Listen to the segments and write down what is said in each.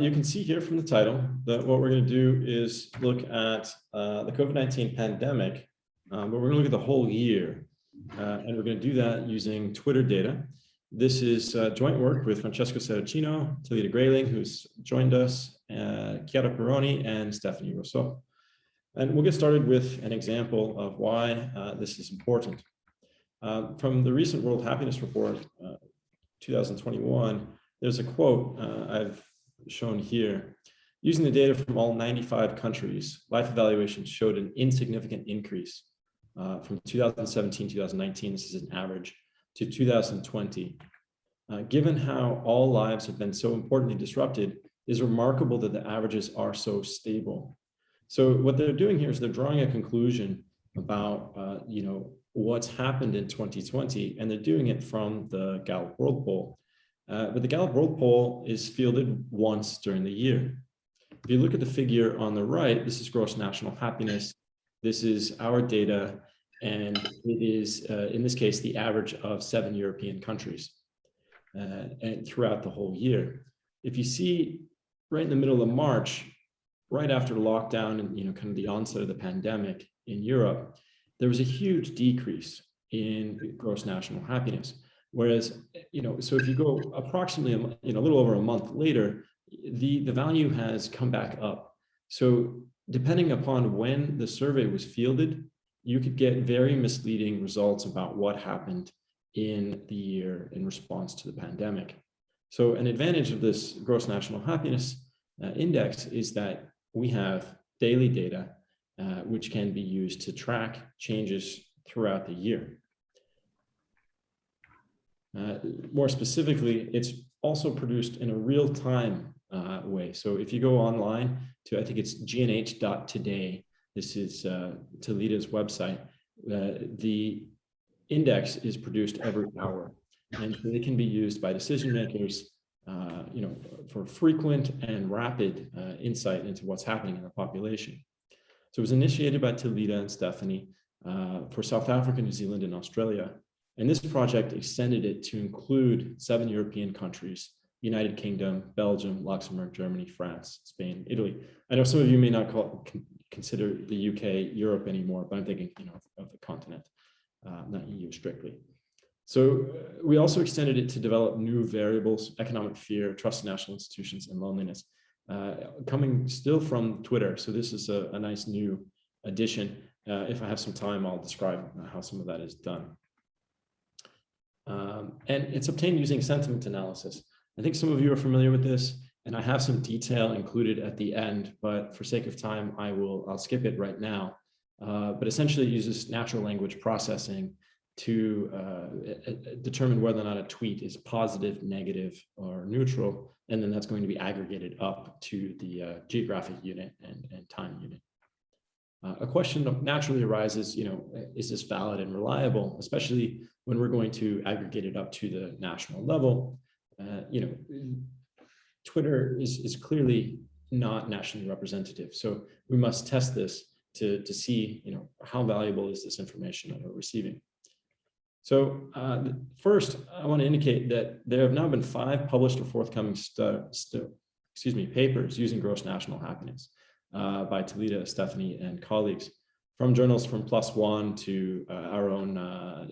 You can see here from the title that what we're going to do is look at the COVID-19 pandemic, but we're going to look at the whole year. And we're going to do that using Twitter data. This is joint work with Francesco Sarracino, Talita Greyling, who's joined us, Chiara Peroni, and Stephanie Rossouw. And we'll get started with an example of why this is important. From the recent World Happiness Report, 2021, there's a quote I've shown here. Using the data from all 95 countries, life evaluations showed an insignificant increase from 2017, 2019, this is an average, to 2020. Given how all lives have been so importantly disrupted, it is remarkable that the averages are so stable. So what they're doing here is they're drawing a conclusion about what's happened in 2020, and they're doing it from the Gallup World Poll. But the Gallup World Poll is fielded once during the year. If you look at the figure on the right, this is gross national happiness. This is our data, and it is, in this case, the average of 7 European countries and throughout the whole year. If you see right in the middle of March, right after lockdown and kind of the onset of the pandemic in Europe, there was a huge decrease in gross national happiness. Whereas, so if you go approximately a little over a month later, the value has come back up. So depending upon when the survey was fielded, you could get very misleading results about what happened in the year in response to the pandemic. So an advantage of this gross national happiness index is that we have daily data, which can be used to track changes throughout the year. More specifically, it's also produced in a real-time way. So if you go online to, I think it's gnh.today, this is Talita's website, the index is produced every hour, and it can be used by decision makers for frequent and rapid insight into what's happening in the population. So it was initiated by Talita and Stephanie for South Africa, New Zealand, and Australia. And this project extended it to include 7 European countries: United Kingdom, Belgium, Luxembourg, Germany, France, Spain, Italy. I know some of you may not consider the UK Europe anymore, but I'm thinking of the continent, not EU strictly. So we also extended it to develop new variables: economic fear, trust in national institutions, and loneliness, coming still from Twitter. So this is a nice new addition. If I have some time, I'll describe how some of that is done. And it's obtained using sentiment analysis. I think some of you are familiar with this, and I have some detail included at the end, but for sake of time, I'll skip it right now. But essentially it uses natural language processing to determine whether or not a tweet is positive, negative, or neutral, and then that's going to be aggregated up to the geographic unit and time unit. A question naturally arises, is this valid and reliable, especially when we're going to aggregate it up to the national level? Twitter is clearly not nationally representative, so we must test this to see, how valuable is this information that we're receiving. So first, I want to indicate that there have now been 5 published or forthcoming papers using gross national happiness by Talita, Stephanie, and colleagues, from journals from PLOS ONE to our own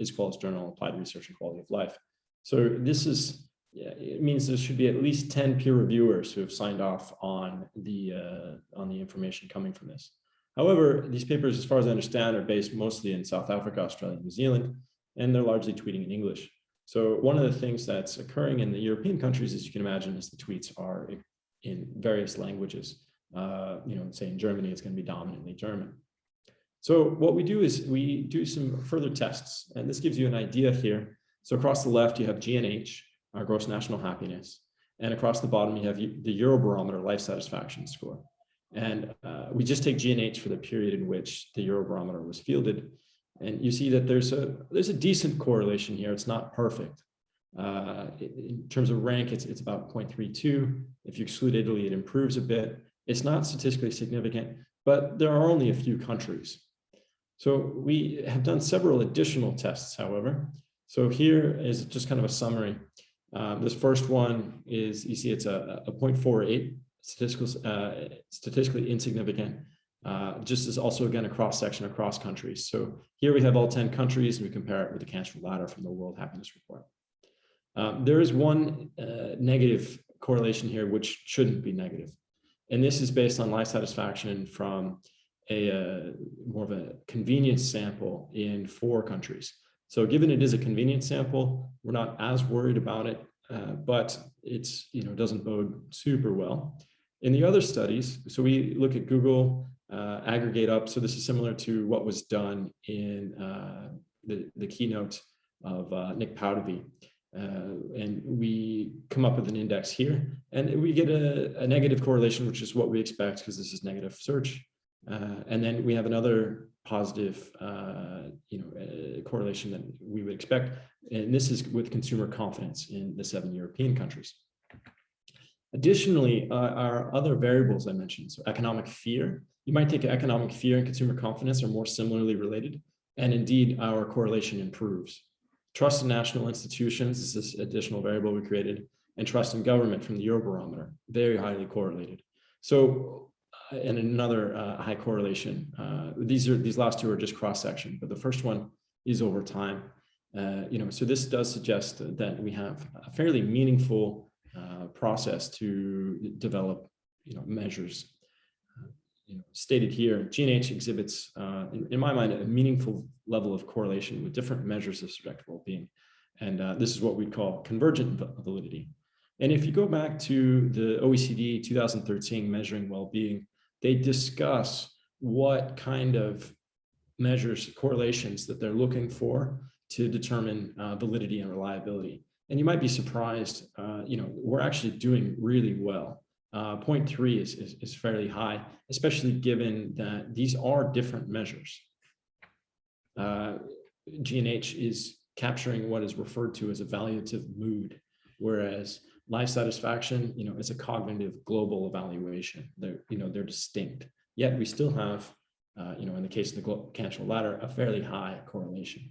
ISQual's journal, Applied Research and Quality of Life. So this is, it means there should be at least 10 peer reviewers who have signed off on the information coming from this. However, these papers, as far as I understand, are based mostly in South Africa, Australia, and New Zealand, and they're largely tweeting in English. So one of the things that's occurring in the European countries, as you can imagine, is the tweets are in various languages. Say in Germany, it's going to be dominantly German. So what we do is we do some further tests, and this gives you an idea here. So across the left, you have GNH, our gross national happiness, and across the bottom, you have the Eurobarometer life satisfaction score. And we just take GNH for the period in which the Eurobarometer was fielded, and you see that there's a decent correlation here. It's not perfect. In terms of rank, it's about 0.32. If you exclude Italy, it improves a bit. It's not statistically significant, but there are only a few countries. So we have done several additional tests, however. So here is just kind of a summary. This first one is, you see it's a 0.48 statistically insignificant. Just as also, again, a cross-section across countries. So here we have all 10 countries, and we compare it with the cancer ladder from the World Happiness Report. There is one negative correlation here, which shouldn't be negative. And this is based on life satisfaction from a more of a convenience sample in 4 countries. So given it is a convenience sample, we're not as worried about it, but it's, doesn't bode super well. In the other studies, so we look at Google, aggregate up. So this is similar to what was done in the keynote of Nick Powderby. And we come up with an index here, and we get a negative correlation, which is what we expect because this is negative search. And then we have another positive, correlation that we would expect, and this is with consumer confidence in the 7 European countries. Additionally, our other variables I mentioned, so economic fear. You might take economic fear and consumer confidence are more similarly related, and indeed our correlation improves. Trust in national institutions is this additional variable we created, and trust in government from the Eurobarometer, very highly correlated. So, and another high correlation. These last 2 are just cross-section, but the first one is over time. So this does suggest that we have a fairly meaningful process to develop, measures. Stated here, G&H exhibits, in my mind, a meaningful level of correlation with different measures of subjective well-being. And this is what we call convergent validity. And if you go back to the OECD 2013 measuring well-being, they discuss what kind of measures, correlations that they're looking for to determine validity and reliability. And you might be surprised, we're actually doing really well. 0.3 is fairly high, especially given that these are different measures. G&H is capturing what is referred to as a evaluative mood, whereas life satisfaction, is a cognitive global evaluation. They're distinct. Yet we still have, in the case of the cancer ladder, a fairly high correlation.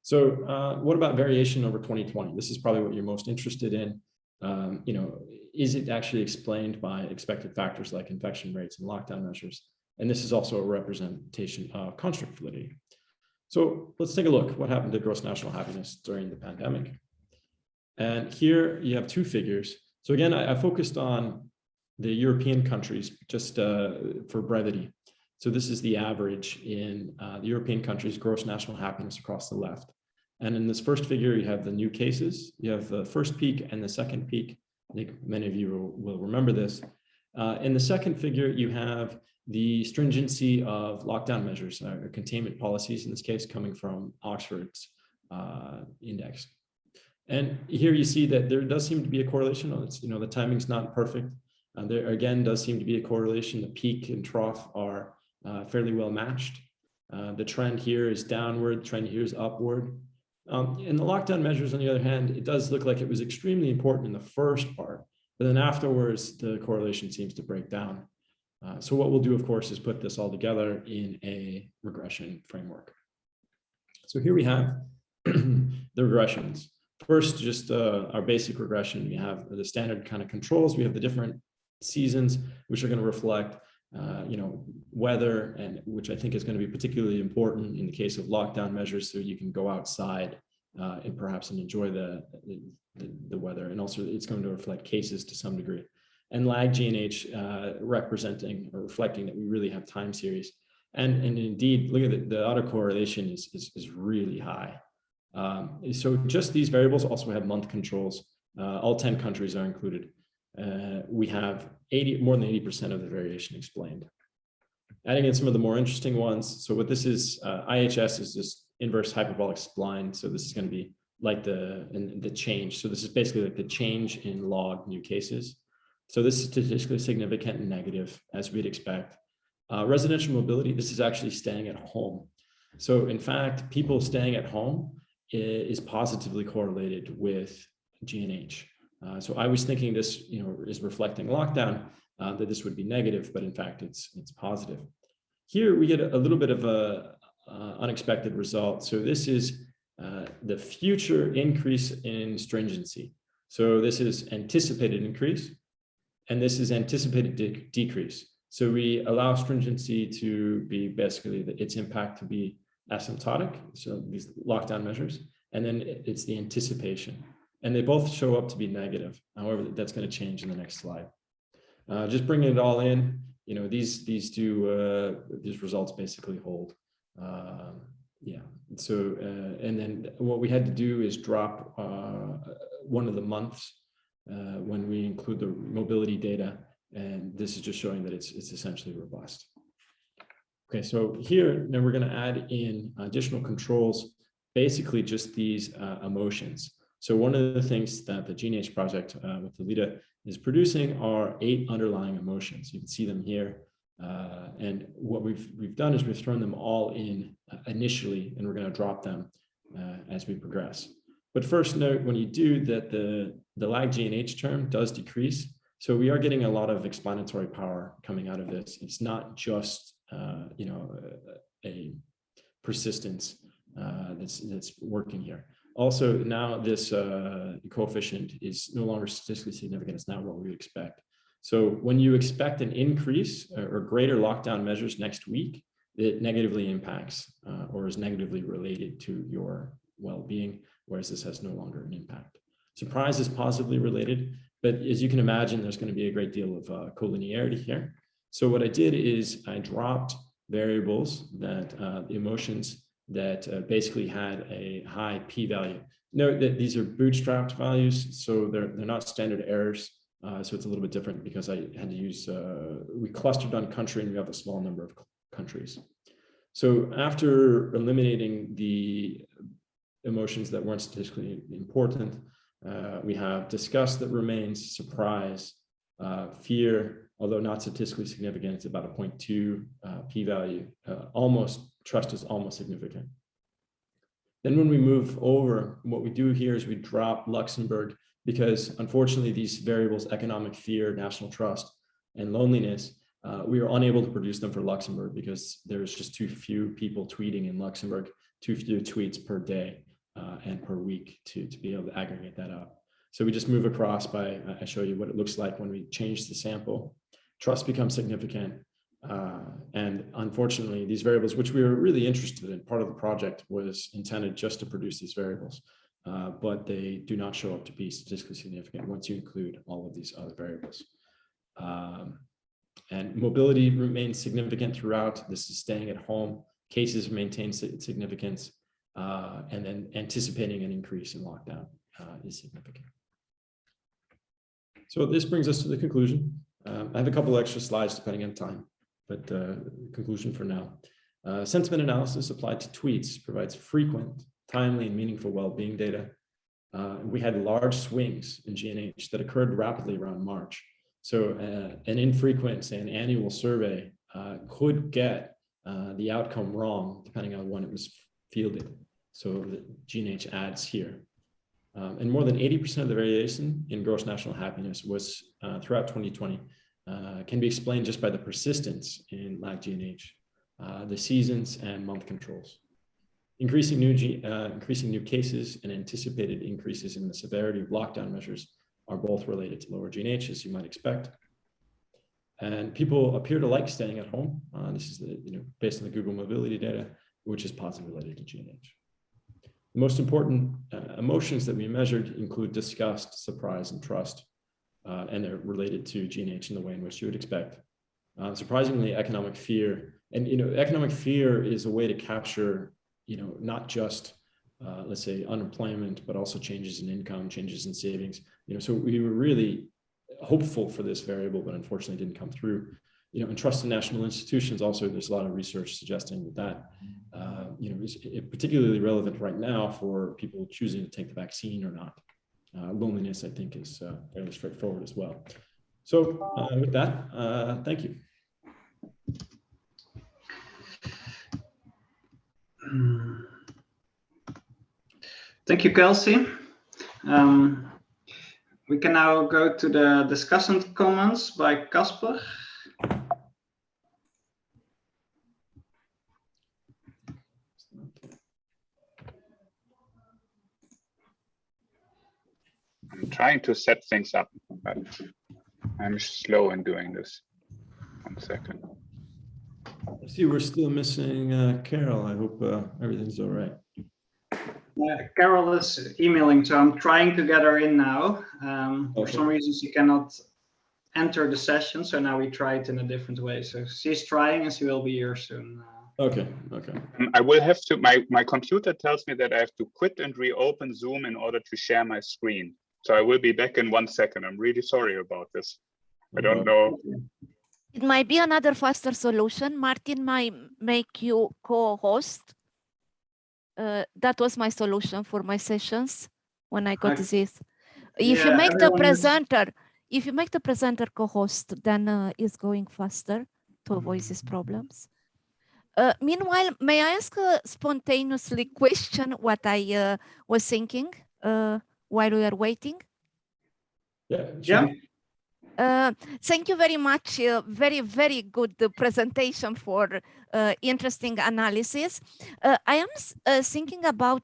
So what about variation over 2020? This is probably what you're most interested in. Is it actually explained by expected factors like infection rates and lockdown measures? And this is also a representation of construct validity. So let's take a look what happened to gross national happiness during the pandemic. And here you have 2 figures. So again, I focused on the European countries just for brevity. So this is the average in the European countries' gross national happiness across the left. And in this first figure, you have the new cases. You have the first peak and the second peak. I think many of you will remember this. In the second figure, you have the stringency of lockdown measures, or containment policies, in this case, coming from Oxford's index. And here you see that there does seem to be a correlation. The timing's not perfect. There again does seem to be a correlation. The peak and trough are fairly well matched. The trend here is downward, the trend here is upward. In the lockdown measures, on the other hand, it does look like it was extremely important in the first part, but then afterwards, the correlation seems to break down. So what we'll do, of course, is put this all together in a regression framework. So here we have the regressions. First, just our basic regression. We have the standard kind of controls. We have the different seasons, which are going to reflect weather, and which I think is going to be particularly important in the case of lockdown measures, so you can go outside and perhaps enjoy the weather. And also it's going to reflect cases to some degree. And lag G&H representing or reflecting that we really have time series. And indeed, look at the autocorrelation is really high. So just these variables also have month controls. All 10 countries are included. We have more than 80% of the variation explained. Adding in some of the more interesting ones. So what this is, IHS is this inverse hyperbolic spline. So this is going to be like the change. So this is basically like the change in log new cases. So this is statistically significant and negative, as we'd expect. Residential mobility, this is actually staying at home. So in fact, people staying at home is positively correlated with G&H. So I was thinking this, is reflecting lockdown, that this would be negative, but in fact, it's positive. Here we get a little bit of a unexpected result. So this is the future increase in stringency. So this is anticipated increase. and this is anticipated decrease. So we allow stringency to be basically its impact to be asymptotic, so these lockdown measures, and then it's the anticipation. And they both show up to be negative. However, that's going to change in the next slide. Just bringing it all in, these results basically hold. Yeah. So, and then what we had to do is drop one of the months when we include the mobility data, and this is just showing that it's essentially robust. Okay, so here now we're going to add in additional controls, basically just these emotions. So one of the things that the GNH project with Talita is producing are 8 underlying emotions. You can see them here. And what we've done is we've thrown them all in initially, and we're going to drop them as we progress. But first note, when you do that, the lag GNH term does decrease. So we are getting a lot of explanatory power coming out of this. It's not just a persistence that's working here. Also, now this coefficient is no longer statistically significant. It's not what we expect. So when you expect an increase or greater lockdown measures next week, it negatively impacts or is negatively related to your well-being, whereas this has no longer an impact. Surprise is positively related, but as you can imagine, there's going to be a great deal of collinearity here. So what I did is I dropped variables that emotions that basically had a high p-value. Note that these are bootstrapped values, so they're not standard errors. So it's a little bit different because I had to use, we clustered on country and we have a small number of countries. So after eliminating the emotions that weren't statistically important, we have disgust that remains, surprise, fear, although not statistically significant, it's about a 0.2 p-value, trust is almost significant. Then when we move over, what we do here is we drop Luxembourg because unfortunately these variables, economic fear, national trust, and loneliness, we are unable to produce them for Luxembourg because there's just too few people tweeting in Luxembourg, too few tweets per day and per week to be able to aggregate that up. So we just move across by, I show you what it looks like when we change the sample. Trust becomes significant. And unfortunately, these variables, which we were really interested in, part of the project was intended just to produce these variables, but they do not show up to be statistically significant once you include all of these other variables. And mobility remains significant throughout. This is staying at home. Cases maintain significance, and then anticipating an increase in lockdown is significant. So this brings us to the conclusion. I have a couple extra slides depending on time, but conclusion for now. Sentiment analysis applied to tweets provides frequent, timely, and meaningful well-being data. We had large swings in GNH that occurred rapidly around March. So an infrequent, say an annual survey could get the outcome wrong depending on when it was fielded. So the GNH adds here. And more than 80% of the variation in gross national happiness was throughout 2020 can be explained just by the persistence in lag GNH, the seasons and month controls. Increasing new cases and anticipated increases in the severity of lockdown measures are both related to lower GNH, as you might expect. And people appear to like staying at home. This is based on the Google mobility data, which is positively related to GNH. The most important emotions that we measured include disgust, surprise, and trust, and they're related to GNH in the way in which you would expect. Surprisingly, economic fear, and economic fear is a way to capture, not just let's say unemployment, but also changes in income, changes in savings. So we were really hopeful for this variable, but unfortunately didn't come through. And trust in national institutions, also there's a lot of research suggesting that is particularly relevant right now for people choosing to take the vaccine or not. Loneliness, I think, is fairly straightforward as well. So with that, thank you. Thank you, Kelsey. We can now go to the discussion comments by Caspar. I'm trying to set things up. I'm slow in doing this. 1 second. I see we're still missing Carol. I hope everything's all right. Carol is emailing, so I'm trying to get her in now. For some reason, she cannot enter the session, so now we try it in a different way. So she's trying, and she will be here soon. Okay. I will have to, my computer tells me that I have to quit and reopen Zoom in order to share my screen. So I will be back in 1 second. I'm really sorry about this. I don't know. It might be another faster solution. Martin might make you co-host. That was my solution for my sessions when I got this. If you make the presenter co-host, then it's going faster to avoid these problems. Meanwhile, may I ask a spontaneously question what I was thinking while we are waiting? Yeah. Sure. Thank you very much. Very, very good presentation for interesting analysis. I am thinking about,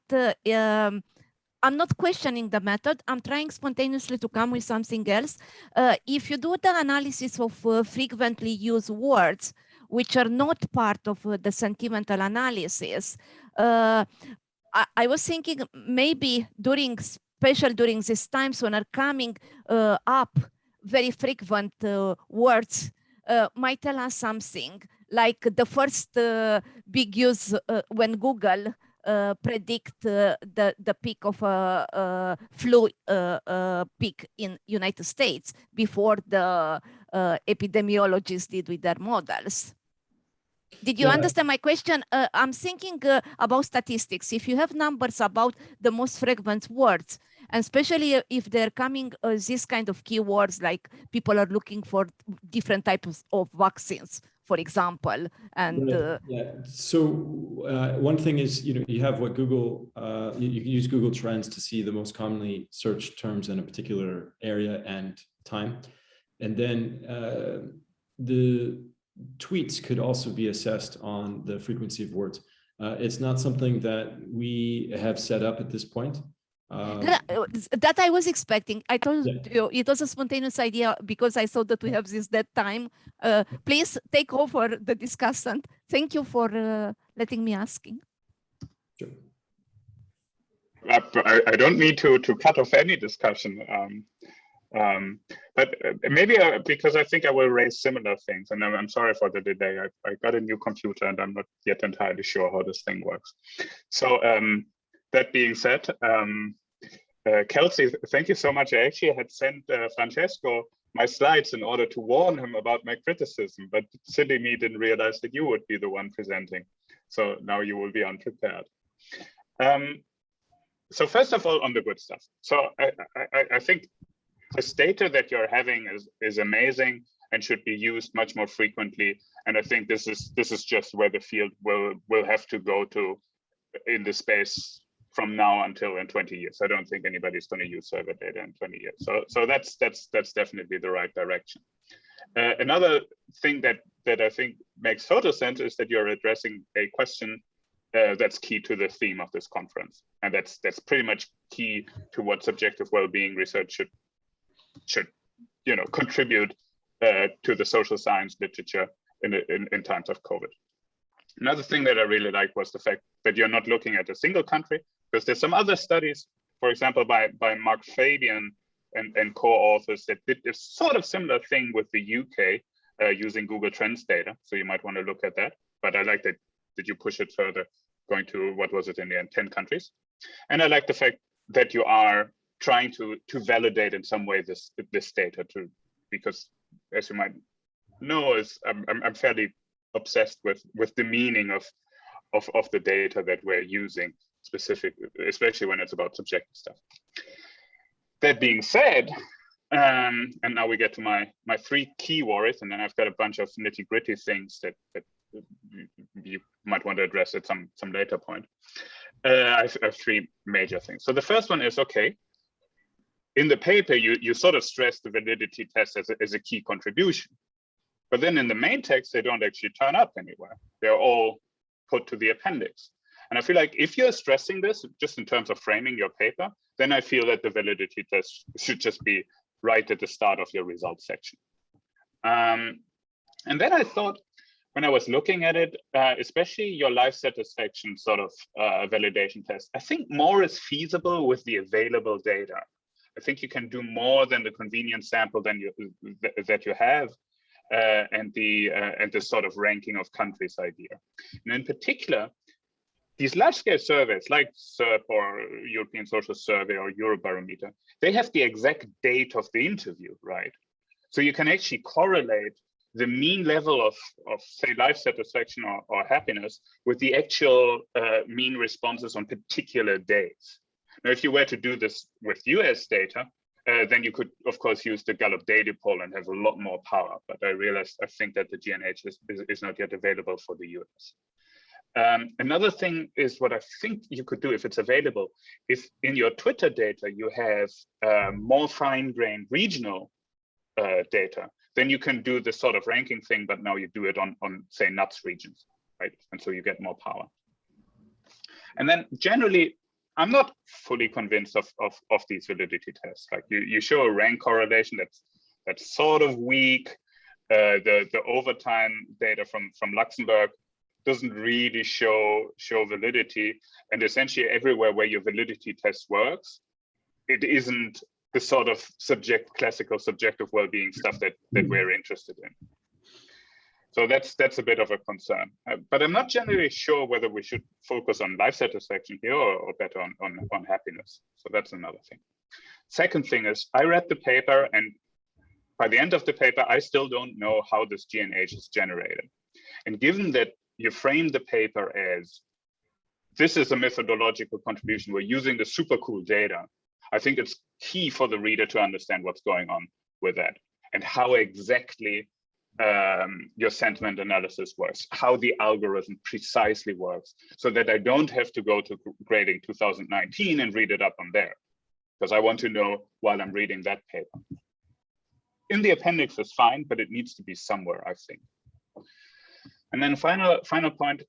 I'm not questioning the method. I'm trying spontaneously to come with something else. If you do the analysis of frequently used words, which are not part of the sentimental analysis, I was thinking maybe especially during these times when are coming up very frequent words might tell us something, like the first big use when Google predict the peak of flu peak in United States before the epidemiologists did with their models. Did you understand my question? I'm thinking about statistics. If you have numbers about the most frequent words, and especially if they're coming this kind of keywords, like people are looking for different types of vaccines, for example. And so one thing is, you have what Google, you can use Google Trends to see the most commonly searched terms in a particular area and time. And then the tweets could also be assessed on the frequency of words. It's not something that we have set up at this point. That I was expecting. I told you it was a spontaneous idea because I thought that we have that time. Please take over the discussion. Thank you for letting me asking. Sure. I don't need to cut off any discussion. But maybe because I think I will raise similar things, and I'm sorry for the delay. I got a new computer and I'm not yet entirely sure how this thing works. So that being said, Kelsey, thank you so much. I actually had sent Francesco my slides in order to warn him about my criticism, but silly me didn't realize that you would be the one presenting. So now you will be unprepared. So first of all, on the good stuff. So I think this data that you're having is amazing and should be used much more frequently. And I think this is just where the field will have to go to in the space from now until in 20 years. I don't think anybody's going to use survey data in 20 years. So that's definitely the right direction. Another thing that I think makes total sense is that you're addressing a question that's key to the theme of this conference, and that's pretty much key to what subjective well-being research should contribute to the social science literature in times of COVID. Another thing that I really liked was the fact that you're not looking at a single country, because there's some other studies, for example, by Mark Fabian and co-authors that did a sort of similar thing with the UK using Google Trends data. So you might want to look at that. But I like that you push it further, going to, what was it in the end, 10 countries. And I like the fact that you are trying to validate in some way this data too, because as you might know, I'm fairly obsessed with the meaning of the data that we're using, especially when it's about subjective stuff. That being said, and now we get to my three key worries, and then I've got a bunch of nitty-gritty things that you might want to address at some later point. I have three major things. So the first one is, okay, in the paper, you sort of stress the validity test as a key contribution. But then in the main text, they don't actually turn up anywhere. They're all put to the appendix. And I feel like if you're stressing this just in terms of framing your paper, then I feel that the validity test should just be right at the start of your results section. And then I thought, when I was looking at it, especially your life satisfaction sort of validation test, I think more is feasible with the available data. I think you can do more than the convenience sample that you have, and the sort of ranking of countries idea. And in particular, these large-scale surveys like SERP or European Social Survey or Eurobarometer, they have the exact date of the interview, right? So you can actually correlate the mean level of say, life satisfaction or happiness with the actual mean responses on particular days. Now, if you were to do this with US data, then you could, of course, use the Gallup data poll and have a lot more power. But I think that the GNH is not yet available for the US. Another thing is what I think you could do if it's available, if in your Twitter data you have more fine-grained regional data, then you can do this sort of ranking thing, but now you do it on say, nuts regions, right? And so you get more power. And then generally, I'm not fully convinced of these validity tests. Like you show a rank correlation that's sort of weak. The overtime data from Luxembourg doesn't really show validity. And essentially everywhere where your validity test works, it isn't the sort of classical subjective well-being stuff that we're interested in. So that's a bit of a concern. But I'm not generally sure whether we should focus on life satisfaction here or better on happiness. So that's another thing. Second thing is, I read the paper, and by the end of the paper, I still don't know how this GNH is generated. And given that you frame the paper as, this is a methodological contribution, we're using the super cool data, I think it's key for the reader to understand what's going on with that and how exactly your sentiment analysis works, how the algorithm precisely works, so that I don't have to go to Greyling 2019 and read it up on there, because I want to know while I'm reading that paper. In the appendix is fine, but it needs to be somewhere, I think. And then final point,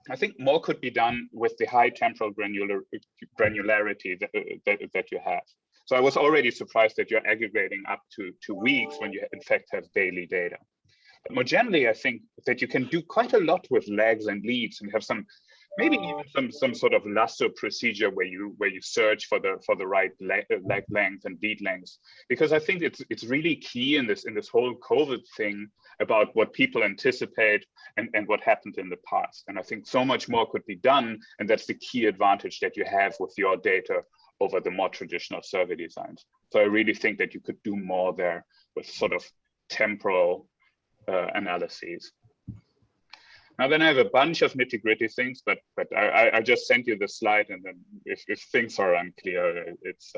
I think more could be done with the high temporal granularity that you have. So I was already surprised that you're aggregating up to 2 weeks when you in fact have daily data. But more generally, I think that you can do quite a lot with lags and leads and have maybe even some sort of lasso procedure where you search for the right lag length and lead length, because I think it's really key in this whole COVID thing about what people anticipate and what happened in the past. And I think so much more could be done, and that's the key advantage that you have with your data over the more traditional survey designs. So I really think that you could do more there with sort of temporal analyses. Now then I have a bunch of nitty-gritty things, but I just sent you the slide, and then if things are unclear, it's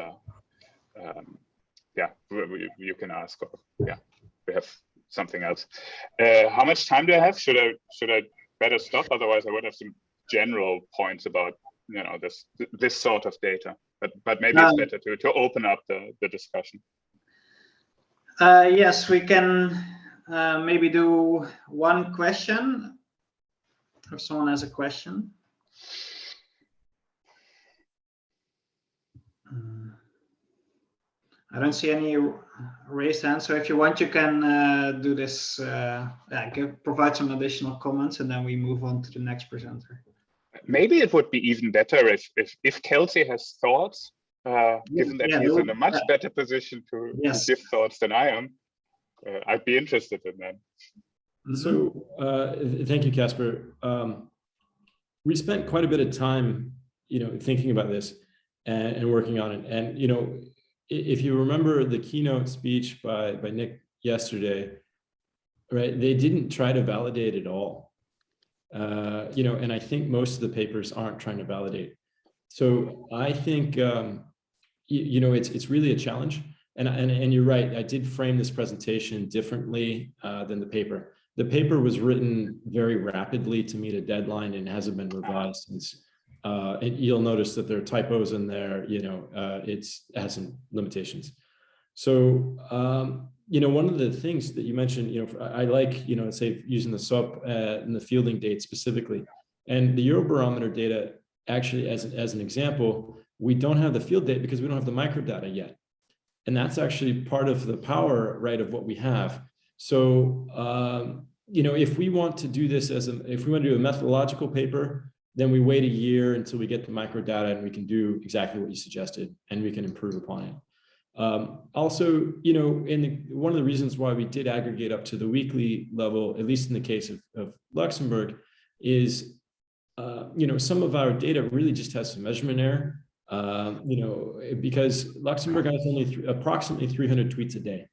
yeah, you can ask, or yeah, we have something else. How much time do I have? Should I better stop? Otherwise I would have some general points about, you know, this sort of data, but maybe it's better to open up the discussion. Yes, we can maybe do one question. If someone has a question. I don't see any raised hands, so if you want, you can do this, provide some additional comments, and then we move on to the next presenter. Maybe it would be even better if Kelsey has thoughts, given that he's in a much better position to give thoughts than I am. I'd be interested in that. So thank you, Caspar. We spent quite a bit of time, thinking about this and working on it. And, if you remember the keynote speech by Nick yesterday, right, they didn't try to validate it all. And I think most of the papers aren't trying to validate. So I think, it's really a challenge. And you're right, I did frame this presentation differently than the paper. The paper was written very rapidly to meet a deadline and hasn't been revised since. And you'll notice that there are typos in there, it has some limitations. So, one of the things that you mentioned, I like, say using the SOP and the fielding date specifically, and the Eurobarometer data, actually as an example, we don't have the field date because we don't have the microdata yet. And that's actually part of the power, right, of what we have. So, you know, if we want to do this if we want to do a methodological paper, then we wait a year until we get the micro data and we can do exactly what you suggested and we can improve upon it. Also, you know, one of the reasons why we did aggregate up to the weekly level, at least in the case of Luxembourg, is, you know, some of our data really just has some measurement error, you know, because Luxembourg has only approximately 300 tweets a day.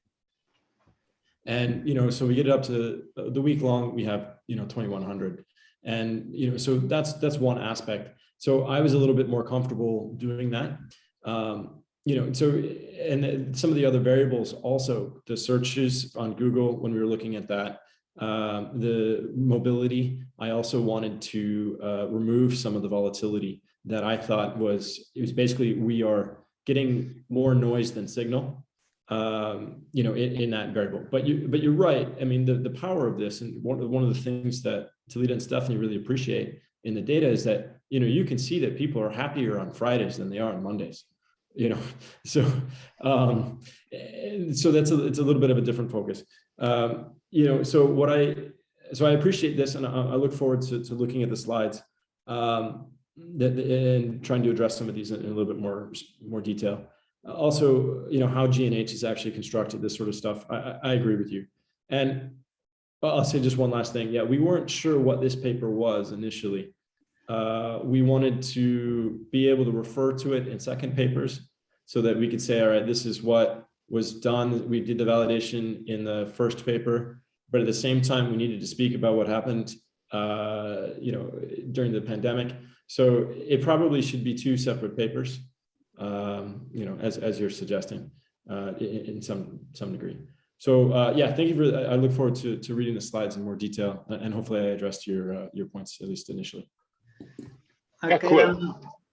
And, you know, so we get it up to the week long, we have, you know, 2,100. And, you know, so that's one aspect. So I was a little bit more comfortable doing that. You know, so, and some of the other variables also, the searches on Google, when we were looking at that, the mobility, I also wanted to remove some of the volatility that I thought it was basically, we are getting more noise than signal, you know, in that variable. But you're right. I mean, the power of this, and one of the things that Talita and Stephanie really appreciate in the data is that, you know, you can see that people are happier on Fridays than they are on Mondays, you know. So so it's a little bit of a different focus, you know. So I appreciate this, and I look forward to looking at the slides and trying to address some of these in a little bit more detail. Also, you know, how G&H is actually constructed, this sort of stuff. I agree with you. And I'll say just one last thing. Yeah, we weren't sure what this paper was initially. We wanted to be able to refer to it in second papers so that we could say, all right, this is what was done. We did the validation in the first paper, but at the same time, we needed to speak about what happened, you know, during the pandemic. So it probably should be two separate papers, you know, as you're suggesting, in some degree. So yeah, thank you for. I look forward to reading the slides in more detail, and hopefully I addressed your points, at least initially. Okay, cool.